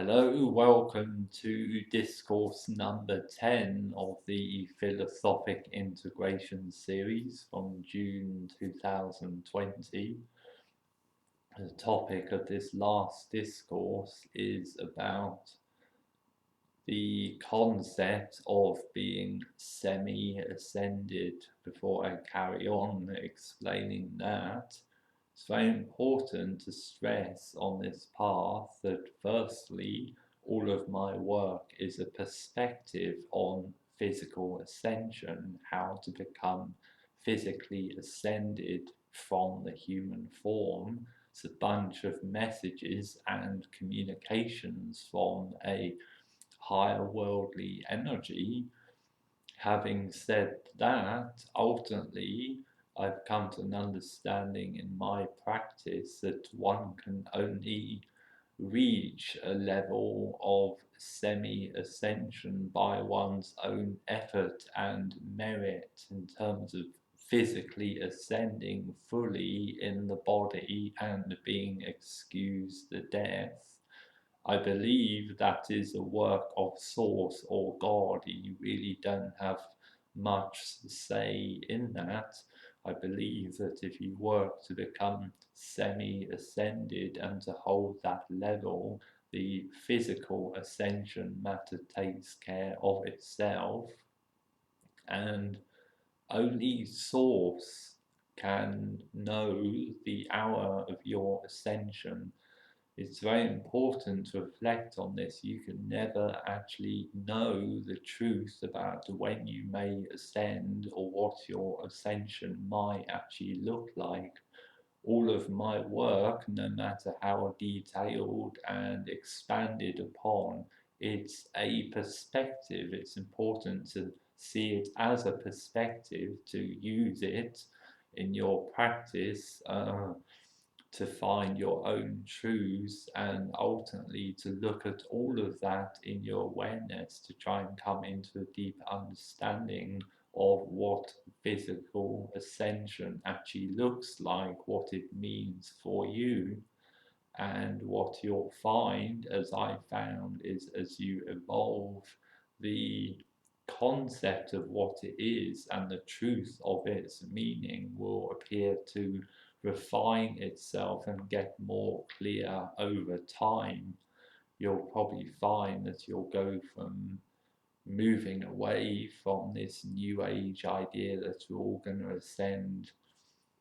Hello, welcome to Discourse number 10 of the Philosophic Integration series from June 2020. The topic of this last discourse is about the concept of being semi-ascended. Before I carry on explaining that, it's very important to stress on this path that firstly, all of my work is a perspective on physical ascension, how to become physically ascended from the human form. It's a bunch of messages and communications from a higher worldly energy. Having said that, ultimately, I've come to an understanding in my practice that one can only reach a level of semi-ascension by one's own effort and merit in terms of physically ascending fully in the body and being excused the death. I believe that is a work of Source or God. You really don't have much say in that. I believe that if you work to become semi-ascended and to hold that level, the physical ascension matter takes care of itself, and only Source can know the hour of your ascension. It's very important to reflect on this. You can never actually know the truth about when you may ascend or what your ascension might actually look like. All of my work, no matter how detailed and expanded upon, it's a perspective. It's important to see it as a perspective, to use it in your practice. To find your own truths and ultimately to look at all of that in your awareness to try and come into a deep understanding of what physical ascension actually looks like, what it means for you. And what you'll find, as I found, is as you evolve, the concept of what it is and the truth of its meaning will appear to refine itself and get more clear over time. You'll probably find that you'll go from moving away from this new age idea that we're all going to ascend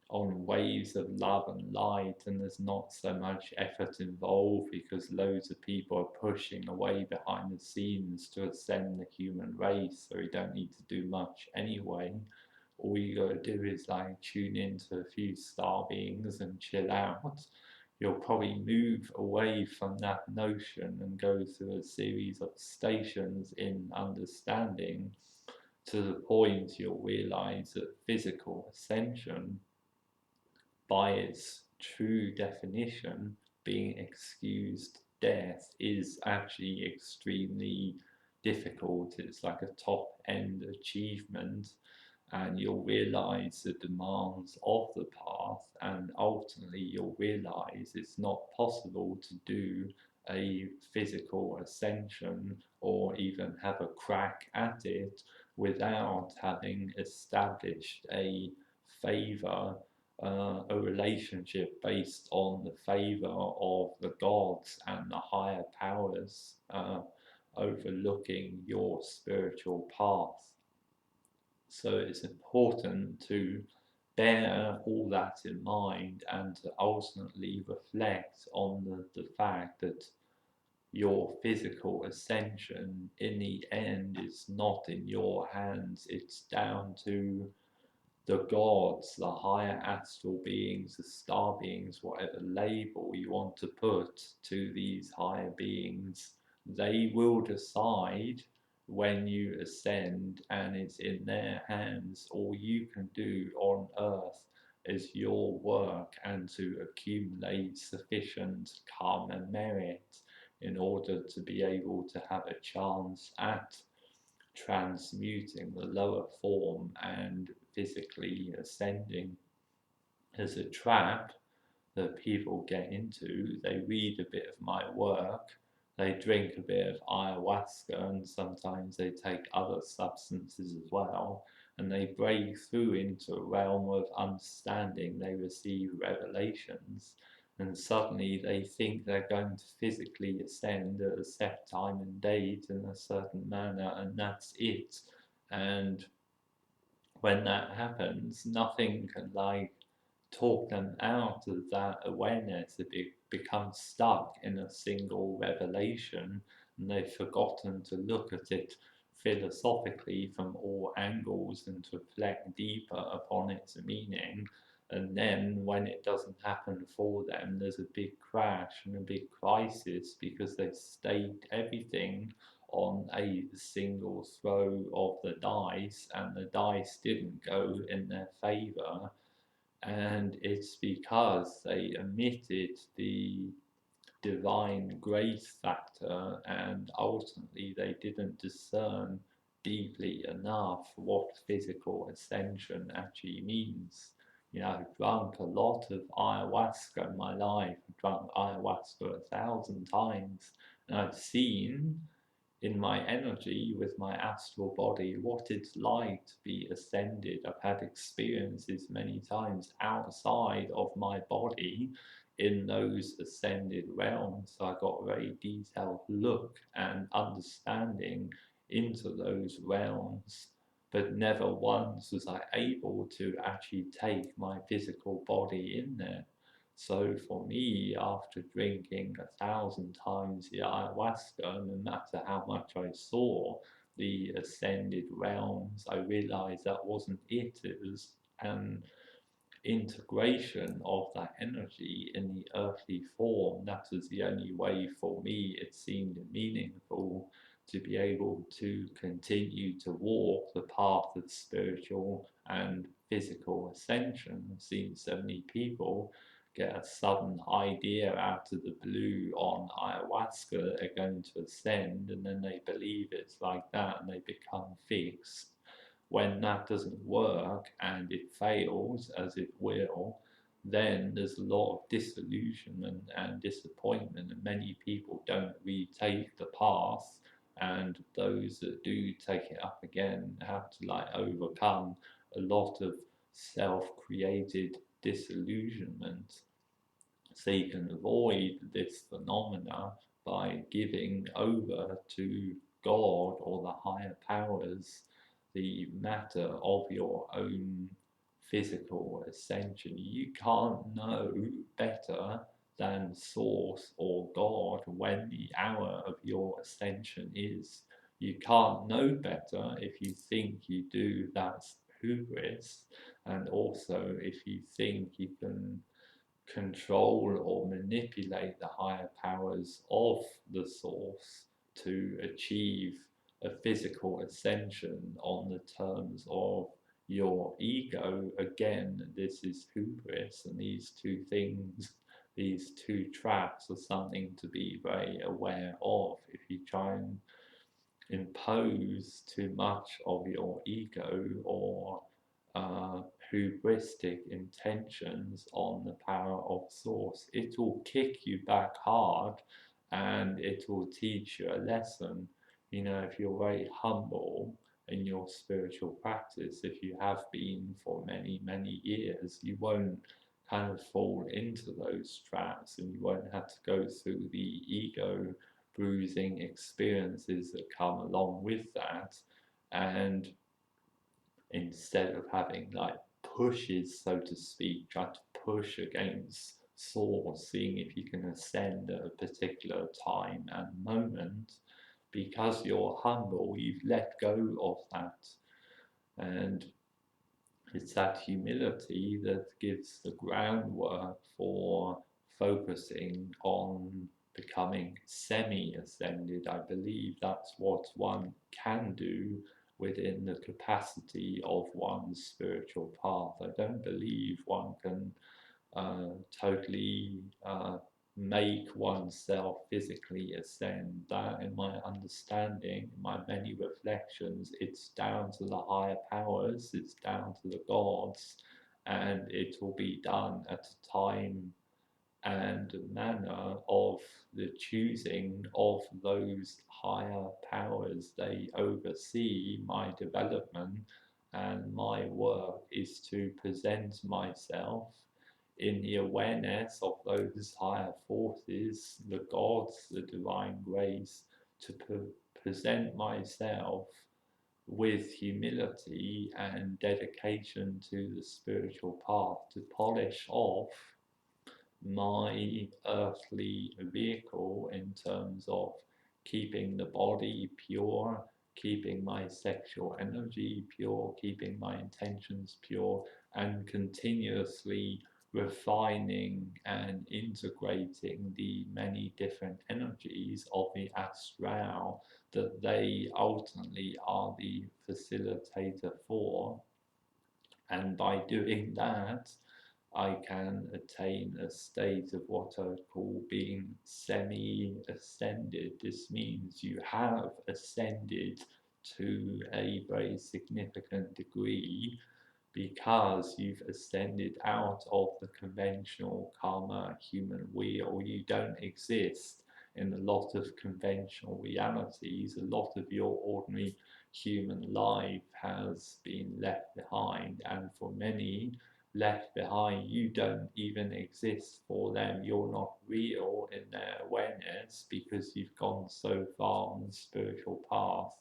on waves of love and light, and there's not so much effort involved because loads of people are pushing away behind the scenes to ascend the human race, so we don't need to do much anyway. All you gotta do is like tune into a few star beings and chill out. You'll probably move away from that notion and go through a series of stations in understanding to the point you'll realize that physical ascension, by its true definition, being excused death, is actually extremely difficult. It's like a top end achievement, and you'll realize the demands of the path, and ultimately you'll realize it's not possible to do a physical ascension or even have a crack at it without having established a favor, a relationship based on the favor of the gods and the higher powers overlooking your spiritual path. So it's important to bear all that in mind and to ultimately reflect on the fact that your physical ascension in the end is not in your hands. It's down to the gods, the higher astral beings, the star beings, whatever label you want to put to these higher beings. They will decide when you ascend, and it's in their hands. All you can do on earth is your work and to accumulate sufficient karma merit in order to be able to have a chance at transmuting the lower form and physically ascending. As a trap that people get into, they read a bit of my work, they drink a bit of ayahuasca, and sometimes they take other substances as well, and they break through into a realm of understanding. They receive revelations, and suddenly they think they're going to physically ascend at a set time and date in a certain manner, and that's it. And when that happens, nothing can like talk them out of that awareness. They become stuck in a single revelation, and they've forgotten to look at it philosophically from all angles and to reflect deeper upon its meaning. And then when it doesn't happen for them, there's a big crash and a big crisis because they staked everything on a single throw of the dice, and the dice didn't go in their favor. And it's because they omitted the divine grace factor, and ultimately they didn't discern deeply enough what physical ascension actually means. You know, I've drunk a lot of ayahuasca in my life. I've drunk ayahuasca 1,000 times, and I've seen in my energy with my astral body what it's like to be ascended. I've had experiences many times outside of my body in those ascended realms. So I got a very detailed look and understanding into those realms, but never once was I able to actually take my physical body in there. So for me, after drinking 1,000 times the ayahuasca, no matter how much I saw the ascended realms, I realized that wasn't it. It was an integration of that energy in the earthly form. That was the only way for me it seemed meaningful to be able to continue to walk the path of spiritual and physical ascension. I've seen so many people get a sudden idea out of the blue on ayahuasca that they're going to ascend, and then they believe it's like that and they become fixed. When that doesn't work and it fails, as it will, then there's a lot of disillusionment and disappointment, and many people don't retake the path. And those that do take it up again have to like overcome a lot of self-created disillusionment. So you can avoid this phenomena by giving over to God or the higher powers the matter of your own physical ascension. You can't know better than Source or God when the hour of your ascension is. You can't know better. If you think you do, that's hubris. And also, if you think you can control or manipulate the higher powers of the source to achieve a physical ascension on the terms of your ego. Again, this is hubris, and these two things, these two traps, are something to be very aware of. If you try and impose too much of your ego or hubristic intentions on the power of source, it will kick you back hard and it will teach you a lesson. You know, if you're very humble in your spiritual practice, if you have been for many, many years, you won't kind of fall into those traps, and you won't have to go through the ego bruising experiences that come along with that. And instead of having like pushes, so to speak, try to push against source, seeing if you can ascend at a particular time and moment, because you're humble, you've let go of that. And it's that humility that gives the groundwork for focusing on becoming semi-ascended. I believe that's what one can do within the capacity of one's spiritual path. I don't believe one can totally make oneself physically ascend. That, in my understanding, in my many reflections, it's down to the higher powers, it's down to the gods, and it will be done at a time and manner of the choosing of those higher powers. They oversee my development, and my work is to present myself in the awareness of those higher forces, the gods, the divine grace, to present myself with humility and dedication to the spiritual path, to polish off my earthly vehicle in terms of keeping the body pure, keeping my sexual energy pure, keeping my intentions pure, and continuously refining and integrating the many different energies of the astral that they ultimately are the facilitator for. And by doing that, I can attain a state of what I would call being semi-ascended. This means you have ascended to a very significant degree because you've ascended out of the conventional karma human wheel. You don't exist in a lot of conventional realities. A lot of your ordinary human life has been left behind, and for many left behind, you don't even exist for them. You're not real in their awareness because you've gone so far on the spiritual path.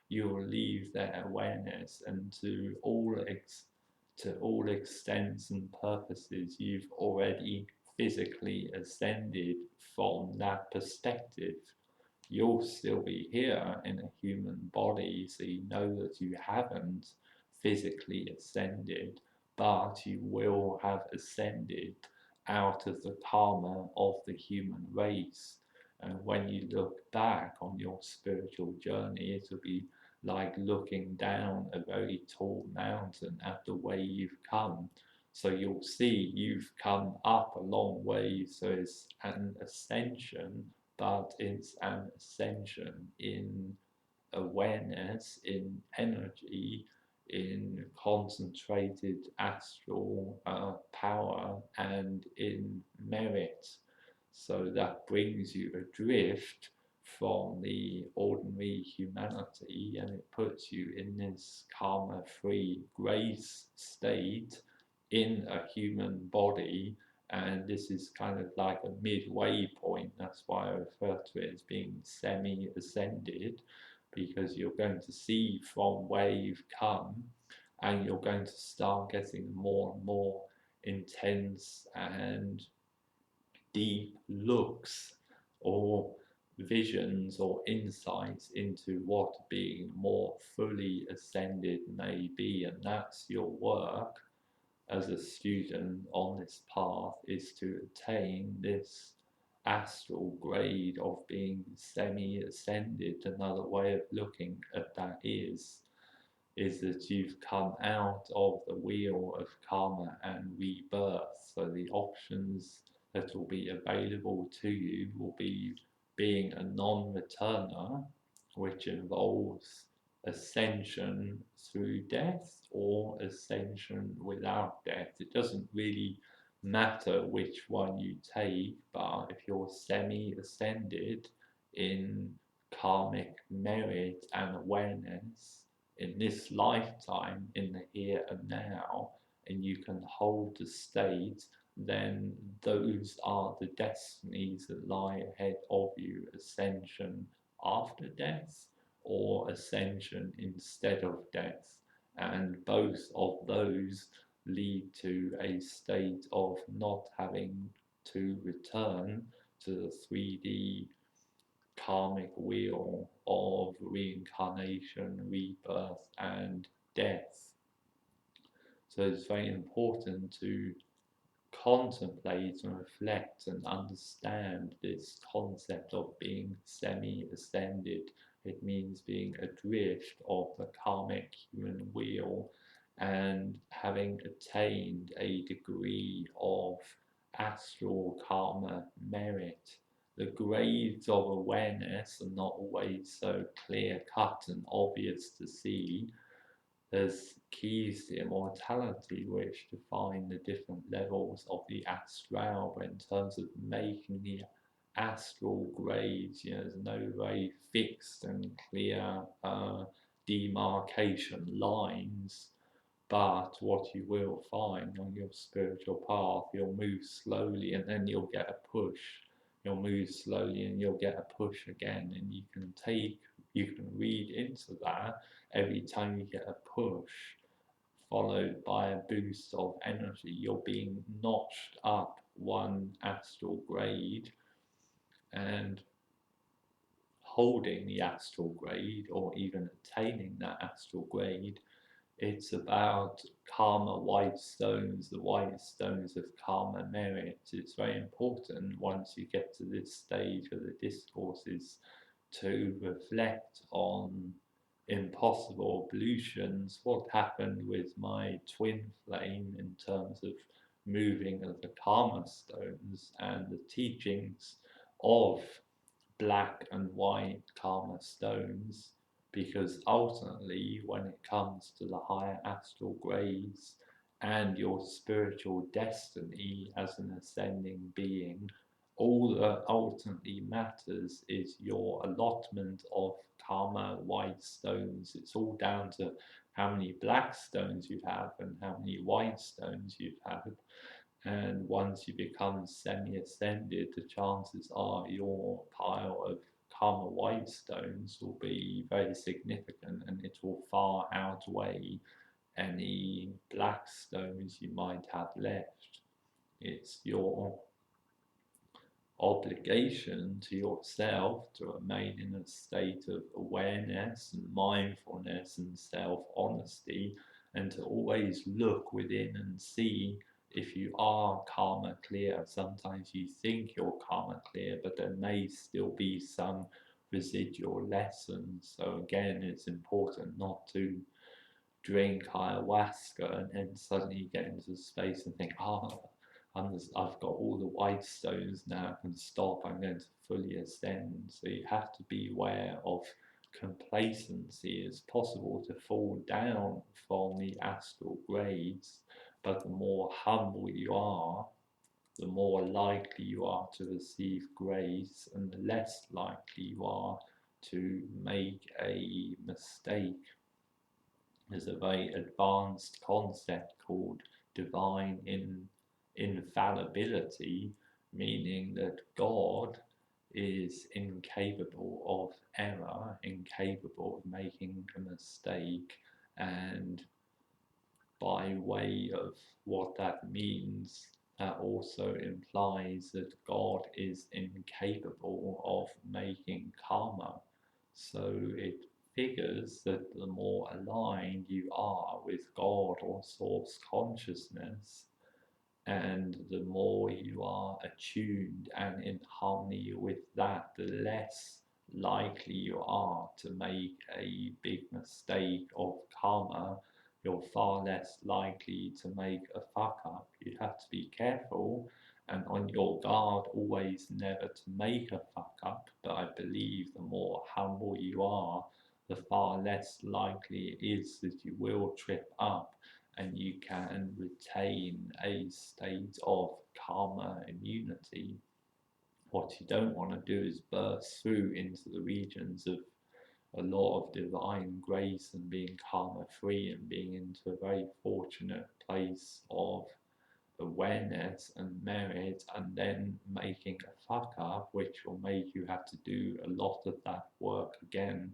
You will leave their awareness, and to all extents and purposes, you've already physically ascended from that perspective. You'll still be here in a human body, so you know that you haven't physically ascended, but you will have ascended out of the karma of the human race. And when you look back on your spiritual journey, it'll be like looking down a very tall mountain at the way you've come. So you'll see you've come up a long way, so it's an ascension, but it's an ascension in awareness, in energy, in concentrated astral power, and in merit. So that brings you adrift from the ordinary humanity, and it puts you in this karma free grace state in a human body. And this is kind of like a midway point. That's why I refer to it as being semi ascended, because you're going to see from where you've come, and you're going to start getting more and more intense and deep looks or visions or insights into what being more fully ascended may be. And that's your work as a student on this path, is to attain this astral grade of being semi-ascended. Another way of looking at that is that you've come out of the wheel of karma and rebirth. So the options that will be available to you will be being a non-returner, which involves ascension through death or ascension without death. It doesn't really matter which one you take, but if you're semi-ascended in karmic merit and awareness in this lifetime, in the here and now, and you can hold the state, then those are the destinies that lie ahead of you: ascension after death or ascension instead of death. And both of those lead to a state of not having to return to the 3D karmic wheel of reincarnation, rebirth, and death. So it's very important to contemplate and reflect and understand this concept of being semi-ascended. It means being adrift of the karmic human wheel and having attained a degree of astral karma merit. The grades of awareness are not always so clear cut and obvious to see. There's keys to immortality which define the different levels of the astral, but in terms of making the astral grades. There's no very fixed and clear demarcation lines. But what you will find on your spiritual path, you'll move slowly and then you'll get a push. You'll move slowly and you'll get a push again. And you can read into that every time you get a push, followed by a boost of energy. You're being notched up one astral grade, and holding the astral grade or even attaining that astral grade, it's about karma white stones, the white stones of karma merit. It's very important once you get to this stage of the discourses to reflect on impossible ablutions, what happened with my twin flame in terms of moving of the karma stones and the teachings of black and white karma stones, because ultimately when it comes to the higher astral grades and your spiritual destiny as an ascending being, all that ultimately matters is your allotment of karma white stones. It's all down to how many black stones you have and how many white stones you've had. And once you become semi-ascended, the chances are your pile of karma white stones will be very significant, and it will far outweigh any black stones you might have left. It's your obligation to yourself to remain in a state of awareness and mindfulness and self-honesty, and to always look within and see if you are karma clear. Sometimes you think you're karma clear, but there may still be some residual lessons. So again, it's important not to drink ayahuasca and then suddenly get into space and think, I've got all the white stones now, I can stop, I'm going to fully ascend. So you have to be aware of complacency. It's possible to fall down from the astral grades, but the more humble you are, the more likely you are to receive grace, and the less likely you are to make a mistake. There's a very advanced concept called divine infallibility, meaning that God is incapable of error, incapable of making a mistake, and by way of what that means, that also implies that God is incapable of making karma. So it figures that the more aligned you are with God or source consciousness, and the more you are attuned and in harmony with that, the less likely you are to make a big mistake of karma. You're far less likely to make a fuck up. You have to be careful and on your guard always never to make a fuck up, but I believe the more humble you are, the far less likely it is that you will trip up, and you can retain a state of karma immunity. What you don't want to do is burst through into the regions of a lot of divine grace and being karma free and being into a very fortunate place of awareness and merit, and then making a fuck up, which will make you have to do a lot of that work again.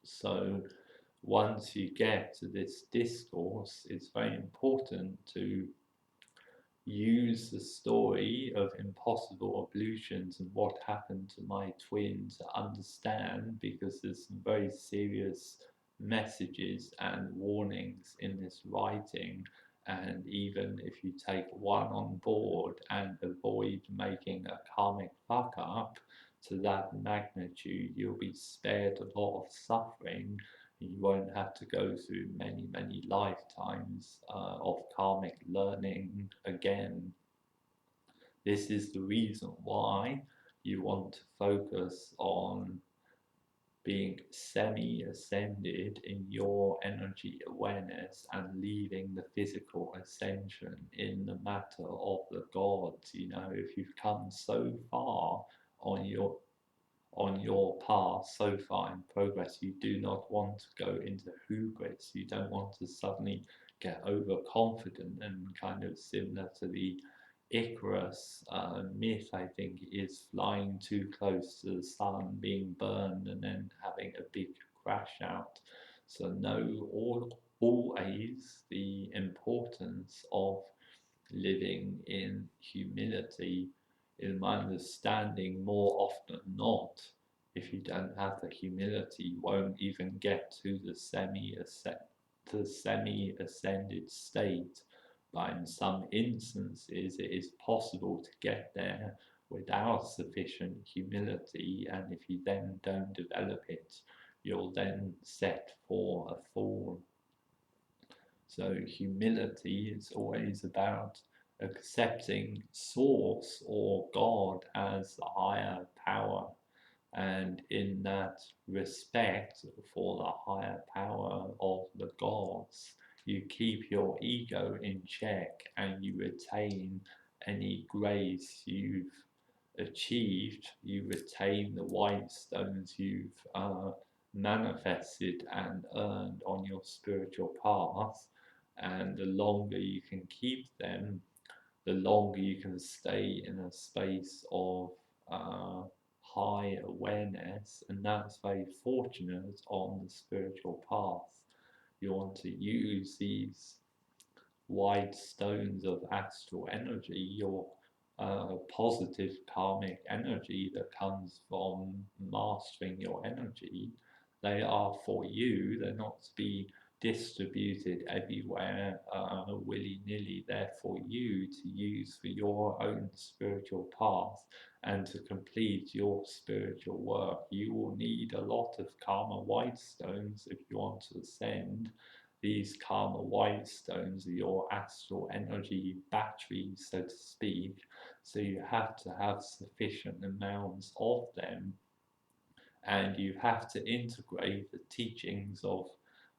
So once you get to this discourse, it's very important to use the story of impossible ablutions and what happened to my twin to understand, because there's some very serious messages and warnings in this writing. And even if you take one on board and avoid making a karmic fuck up to that magnitude, you'll be spared a lot of suffering. You won't have to go through many, many lifetimes of karmic learning again. This is the reason why you want to focus on being semi-ascended in your energy awareness and leaving the physical ascension in the matter of the gods. You know, if you've come so far on your path, so far in progress, you do not want to go into hubris. You don't want to suddenly get overconfident, and kind of similar to the Icarus myth, I think, is flying too close to the sun, being burned, and then having a big crash out. So know always the importance of living in humility. In my understanding, more often than not, if you don't have the humility, you won't even get to the semi-ascended state. But in some instances, it is possible to get there without sufficient humility, and if you then don't develop it, you'll then set for a fall. So humility is always about accepting Source or God as the higher power, and in that respect for the higher power of the gods, you keep your ego in check and you retain any grace you've achieved. You retain the white stones you've manifested and earned on your spiritual path, and the longer you can keep them, the longer you can stay in a space of uh, high awareness, and that's very fortunate on the spiritual path. You want to use these wide stones of astral energy, your positive karmic energy that comes from mastering your energy. They are for you, they're not to be distributed everywhere willy nilly. They're for you to use for your own spiritual path and to complete your spiritual work. You will need a lot of karma white stones if you want to ascend. These karma white stones are your astral energy batteries, so to speak. So you have to have sufficient amounts of them, and you have to integrate the teachings of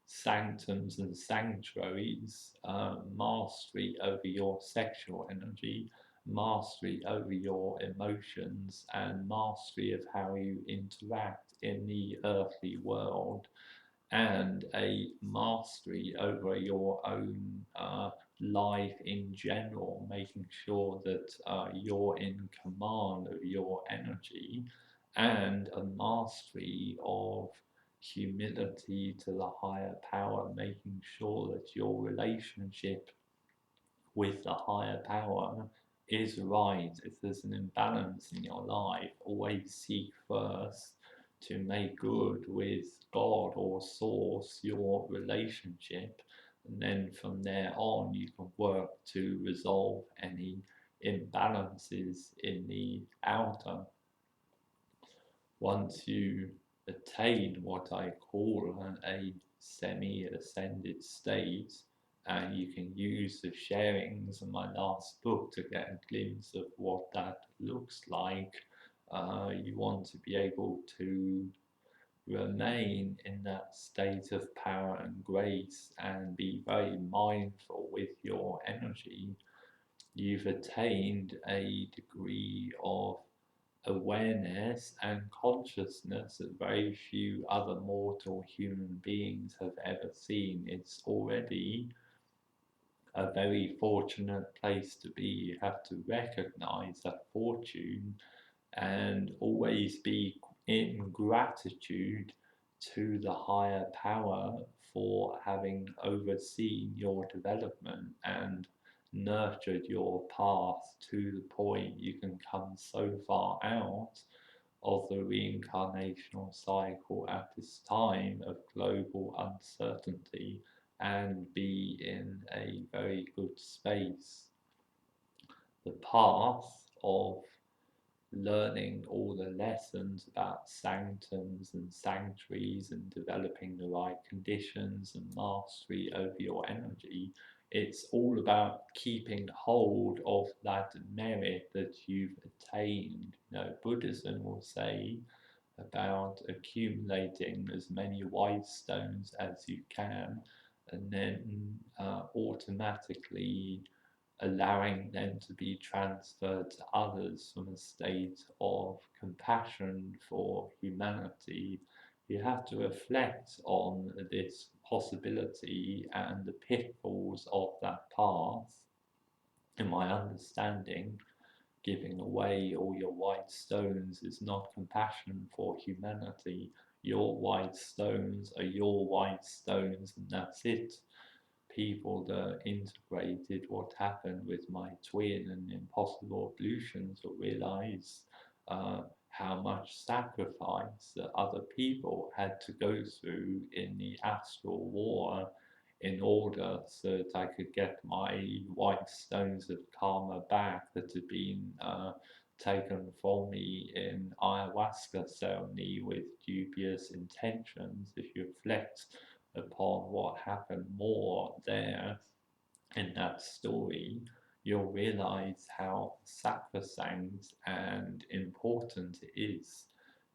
sanctums and sanctuaries, mastery over your sexual energy, mastery over your emotions, and mastery of how you interact in the earthly world, and a mastery over your own life in general, making sure that you're in command of your energy, and a mastery of humility to the higher power, making sure that your relationship with the higher power is right. If there's an imbalance in your life, always seek first to make good with God or Source your relationship, and then from there on you can work to resolve any imbalances in the outer. Once you attain what I call a semi-ascended state, and you can use the sharings in my last book to get a glimpse of what that looks like. You want to be able to remain in that state of power and grace and be very mindful with your energy. You've attained a degree of awareness and consciousness that very few other mortal human beings have ever seen. It's already a very fortunate place to be. You have to recognize that fortune and always be in gratitude to the higher power for having overseen your development and nurtured your path to the point you can come so far out of the reincarnational cycle at this time of global uncertainty and be in a very good space. The path of learning all the lessons about sanctums and sanctuaries and developing the right conditions and mastery over your energy, it's all about keeping hold of that merit that you've attained. You know, Buddhism will say about accumulating as many white stones as you can, and then automatically allowing them to be transferred to others from a state of compassion for humanity. You have to reflect on this possibility and the pitfalls of that path. In my understanding, giving away all your white stones is not compassion for humanity. Your white stones are your white stones, and that's it. People that integrated what happened with my twin and impossible ablutions will realize how much sacrifice that other people had to go through in the astral war in order so that I could get my white stones of karma back that had been taken from me in ayahuasca ceremony with dubious intentions. If you reflect upon what happened more there in that story, you'll realize how sacrosanct and important it is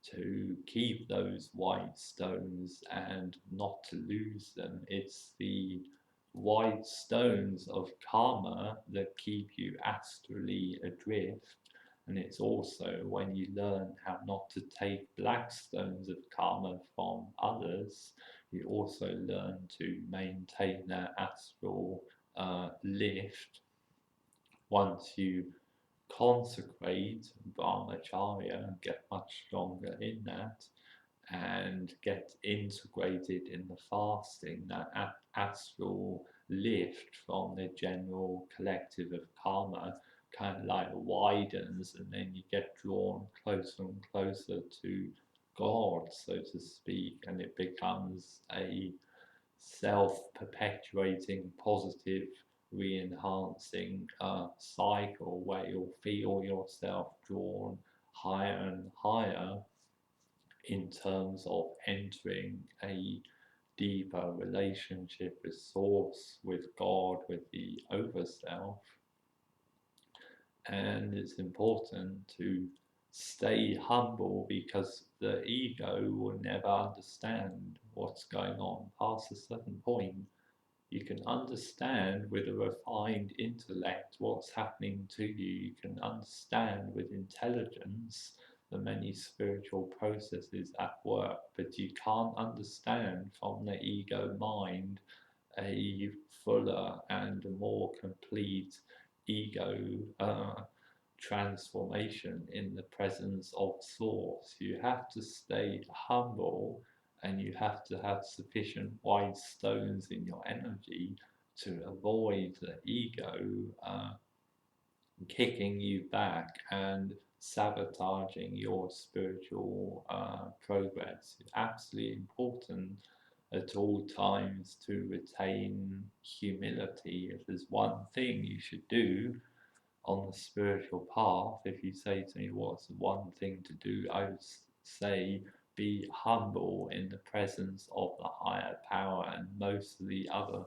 to keep those white stones and not to lose them. It's the white stones of karma that keep you astrally adrift. And it's also when you learn how not to take black stones of karma from others, you also learn to maintain that astral lift. Once you consecrate brahmacharya and get much stronger in that and get integrated in the fasting, that astral lift from the general collective of karma kind of like widens, and then you get drawn closer and closer to God, so to speak, and it becomes a self-perpetuating positive re-enhancing cycle where you'll feel yourself drawn higher and higher in terms of entering a deeper relationship with Source, with God, with the Overself. And it's important to stay humble because the ego will never understand what's going on past a certain point. You can understand with a refined intellect what's happening to you. You can understand with intelligence the many spiritual processes at work, but you can't understand from the ego mind a fuller and more complete ego transformation in the presence of Source. You have to stay humble and you have to have sufficient white stones in your energy to avoid the ego kicking you back and sabotaging your spiritual progress. It's absolutely important at all times to retain humility. If there's one thing you should do on the spiritual path, if you say to me, what's the one thing to do, I would say be humble in the presence of the higher power. And most of the other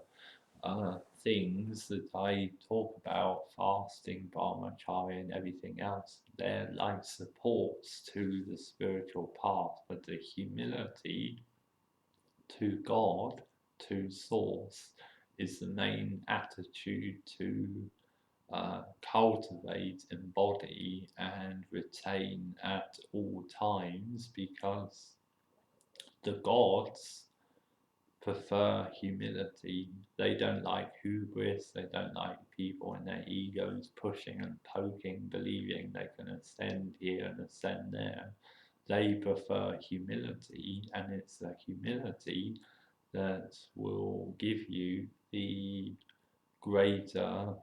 things that I talk about, fasting, brahmacharya, and everything else, they're like supports to the spiritual path, but the humility to God, to Source, is the main attitude to cultivate, embody, and retain at all times, because the gods prefer humility. They don't like hubris, they don't like people and their egos pushing and poking, believing they can ascend here and ascend there. They prefer humility, and it's the humility that will give you the greater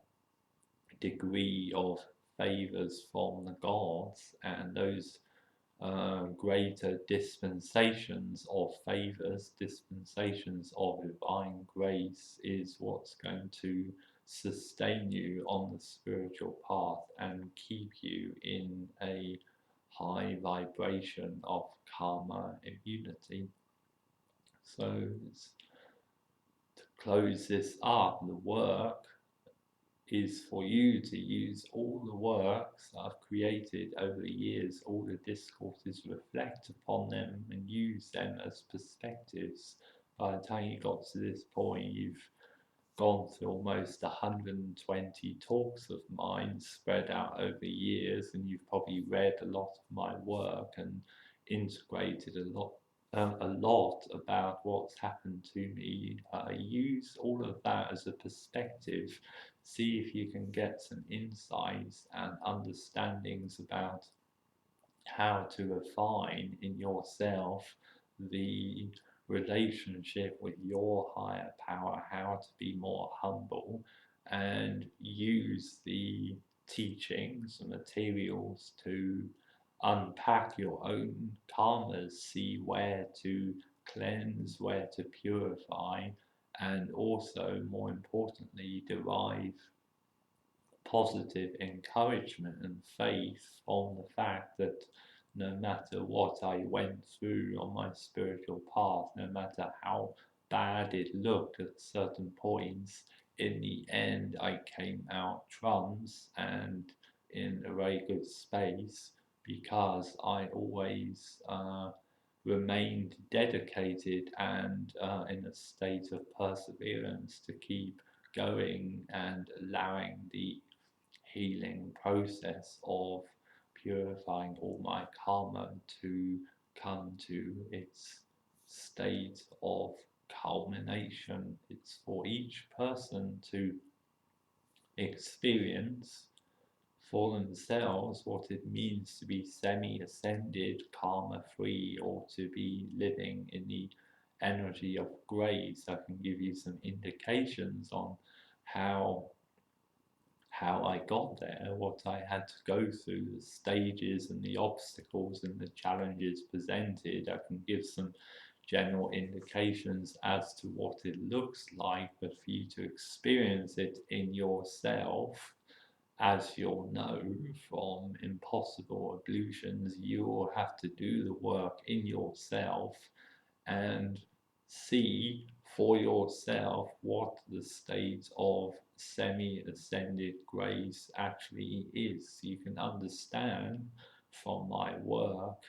degree of favors from the gods, and those greater dispensations of favors, dispensations of divine grace, is what's going to sustain you on the spiritual path and keep you in a high vibration of karma immunity. So to close this up, the work is for you to use all the works that I've created over the years, all the discourses, reflect upon them and use them as perspectives. By the time you got to this point, you've gone through almost 120 talks of mine spread out over years, and you've probably read a lot of my work and integrated a lot about what's happened to me. Use all of that as a perspective. See if you can get some insights and understandings about how to refine in yourself the relationship with your higher power, how to be more humble, and use the teachings and materials to unpack your own karmas, see where to cleanse, where to purify, and also, more importantly, derive positive encouragement and faith on the fact that no matter what I went through on my spiritual path, no matter how bad it looked at certain points, in the end I came out trumps and in a very good space because I always remained dedicated and in a state of perseverance to keep going and allowing the healing process of purifying all my karma to come to its state of culmination. It's for each person to experience for themselves what it means to be semi-ascended, karma-free, or to be living in the energy of grace. I can give you some indications on how I got there, what I had to go through, the stages and the obstacles and the challenges presented. I can give some general indications as to what it looks like, but for you to experience it in yourself, as you'll know from impossible illusions, you will have to do the work in yourself and see for yourself what the state of semi-ascended grace actually is. You can understand from my work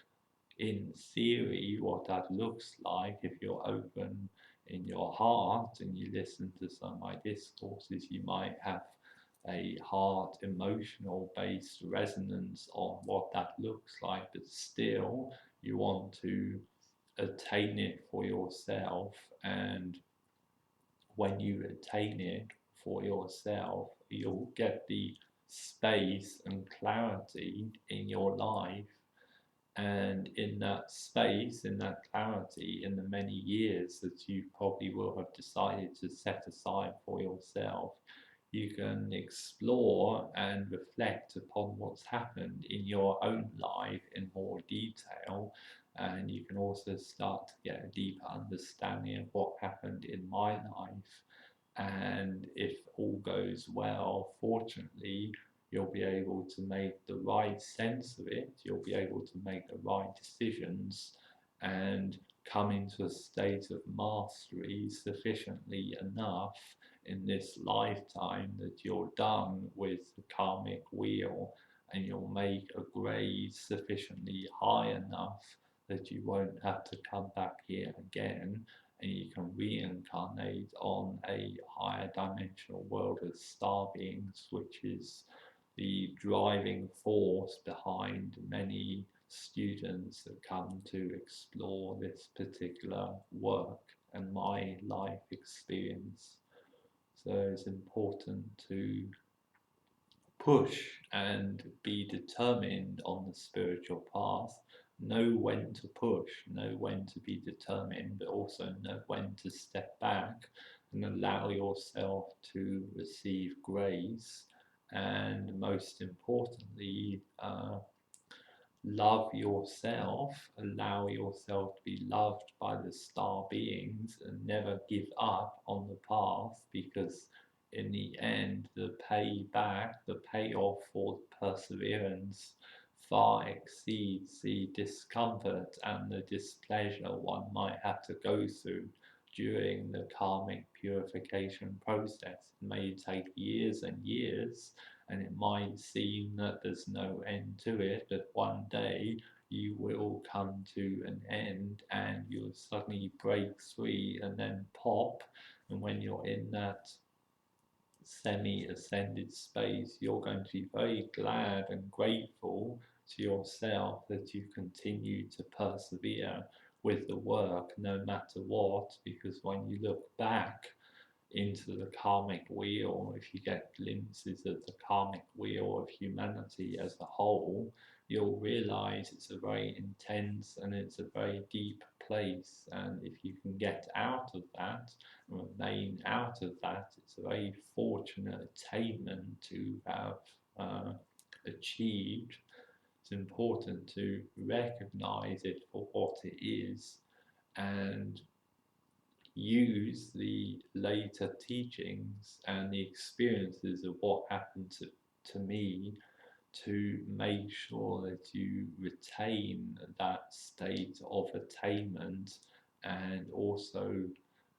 in theory what that looks like if you're open in your heart and you listen to some of my discourses. You might have a heart emotional based resonance on what that looks like, but still you want to attain it for yourself. And when you attain it for yourself, you'll get the space and clarity in your life. And in that space, in that clarity, in the many years that you probably will have decided to set aside for yourself, you can explore and reflect upon what's happened in your own life in more detail. And you can also start to get a deeper understanding of what happened in my life. And if all goes well, fortunately, you'll be able to make the right sense of it, you'll be able to make the right decisions and come into a state of mastery sufficiently enough in this lifetime that you're done with the karmic wheel and you'll make a grade sufficiently high enough that you won't have to come back here again and you can reincarnate on a higher dimensional world of star beings, which is the driving force behind many students that come to explore this particular work and my life experience. So it's important to push and be determined on the spiritual path. Know when to push, know when to be determined, but also know when to step back and allow yourself to receive grace. And most importantly, love yourself, allow yourself to be loved by the star beings, and never give up on the path, because in the end, the payback, the payoff for the perseverance far exceeds the discomfort and the displeasure one might have to go through during the karmic purification process. It may take years and years, and it might seem that there's no end to it, but one day you will come to an end and you'll suddenly break free and then pop. And when you're in that semi-ascended space, you're going to be very glad and grateful to yourself that you continue to persevere with the work no matter what, because when you look back into the karmic wheel, if you get glimpses of the karmic wheel of humanity as a whole, you'll realize it's a very intense and it's a very deep place. And if you can get out of that and remain out of that, it's a very fortunate attainment to have achieved. It's important to recognize it for what it is and use the later teachings and the experiences of what happened to me to make sure that you retain that state of attainment, and also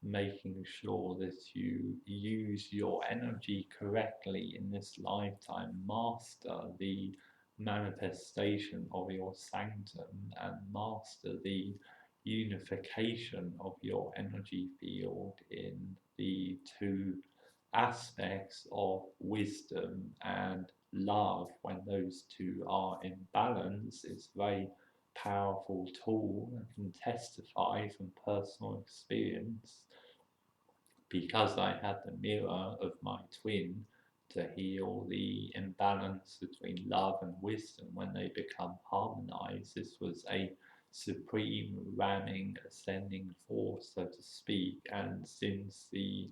making sure that you use your energy correctly in this lifetime, master the manifestation of your sanctum, and master the unification of your energy field in the two aspects of wisdom and love. When those two are in balance, it's a very powerful tool. I can testify from personal experience, because I had the mirror of my twin to heal the imbalance between love and wisdom when they become harmonized. This was a supreme ramming ascending force, so to speak, and since the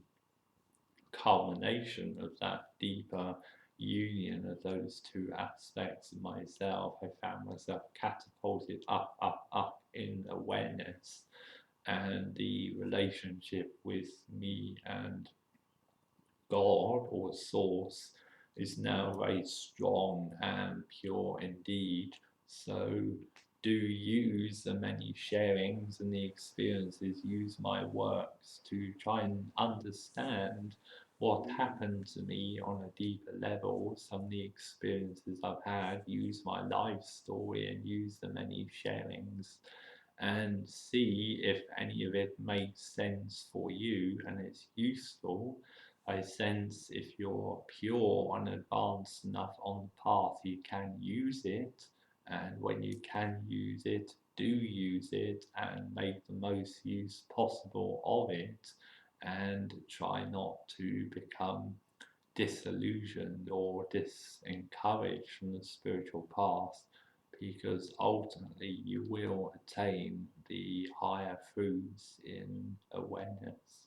culmination of that deeper union of those two aspects of myself, I found myself catapulted up, up, up in awareness, and the relationship with me and God or Source is now very strong and pure indeed. So do use the many sharings and the experiences, use my works to try and understand what happened to me on a deeper level, some of the experiences I've had, use my life story and use the many sharings and see if any of it makes sense for you and it's useful. I sense if you're pure and advanced enough on the path, you can use it. And when you can use it, do use it and make the most use possible of it. And try not to become disillusioned or disencouraged from the spiritual path, because ultimately you will attain the higher truths in awareness.